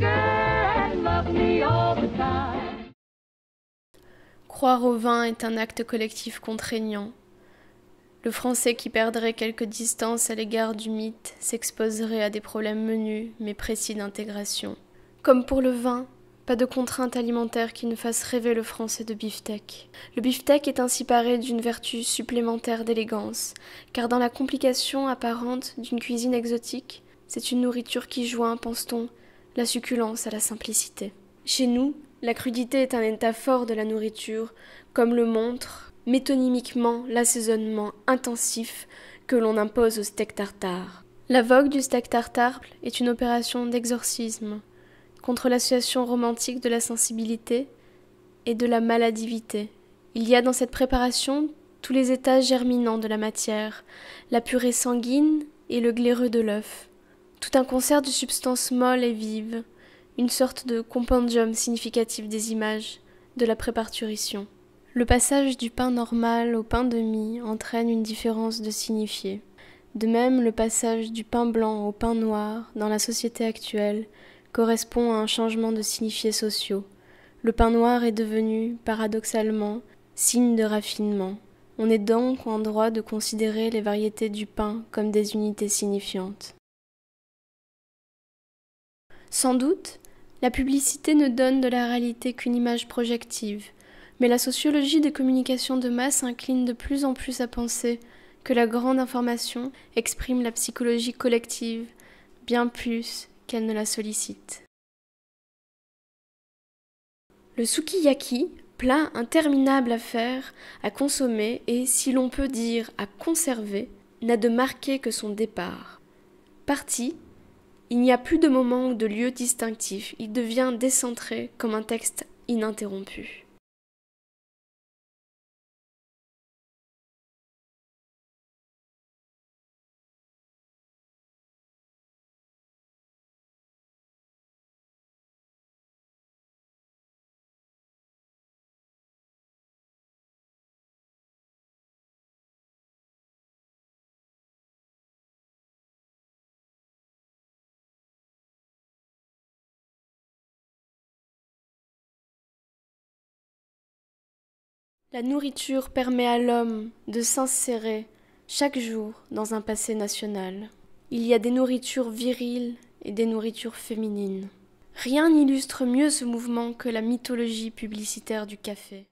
and love me all the time. Croire au vin est un acte collectif contraignant. Le Français qui perdrait quelque distance à l'égard du mythe s'exposerait à des problèmes menus mais précis d'intégration. Comme pour le vin, pas de contrainte alimentaire qui ne fasse rêver le Français de beefsteak. Le beefsteak est ainsi paré d'une vertu supplémentaire d'élégance, car dans la complication apparente d'une cuisine exotique, c'est une nourriture qui joint, pense-t-on, la succulence à la simplicité. Chez nous, la crudité est un état fort de la nourriture, comme le montre métonymiquement l'assaisonnement intensif que l'on impose au steak tartare. La vogue du steak tartare est une opération d'exorcisme contre l'association romantique de la sensibilité et de la maladivité. Il y a dans cette préparation tous les états germinants de la matière, la purée sanguine et le glaireux de l'œuf, tout un concert de substances molles et vives, une sorte de compendium significatif des images de la préparturition. Le passage du pain normal au pain de mie entraîne une différence de signifié. De même, le passage du pain blanc au pain noir dans la société actuelle correspond à un changement de signifiés sociaux. Le pain noir est devenu, paradoxalement, signe de raffinement. On est donc en droit de considérer les variétés du pain comme des unités signifiantes. Sans doute, la publicité ne donne de la réalité qu'une image projective, mais la sociologie des communications de masse incline de plus en plus à penser que la grande information exprime la psychologie collective bien plus qu'elle ne la sollicite. Le sukiyaki, plat interminable à faire, à consommer et, si l'on peut dire, à conserver, n'a de marqué que son départ. Parti, il n'y a plus de moment ou de lieu distinctif, il devient décentré comme un texte ininterrompu. La nourriture permet à l'homme de s'insérer chaque jour dans un passé national. Il y a des nourritures viriles et des nourritures féminines. Rien n'illustre mieux ce mouvement que la mythologie publicitaire du café.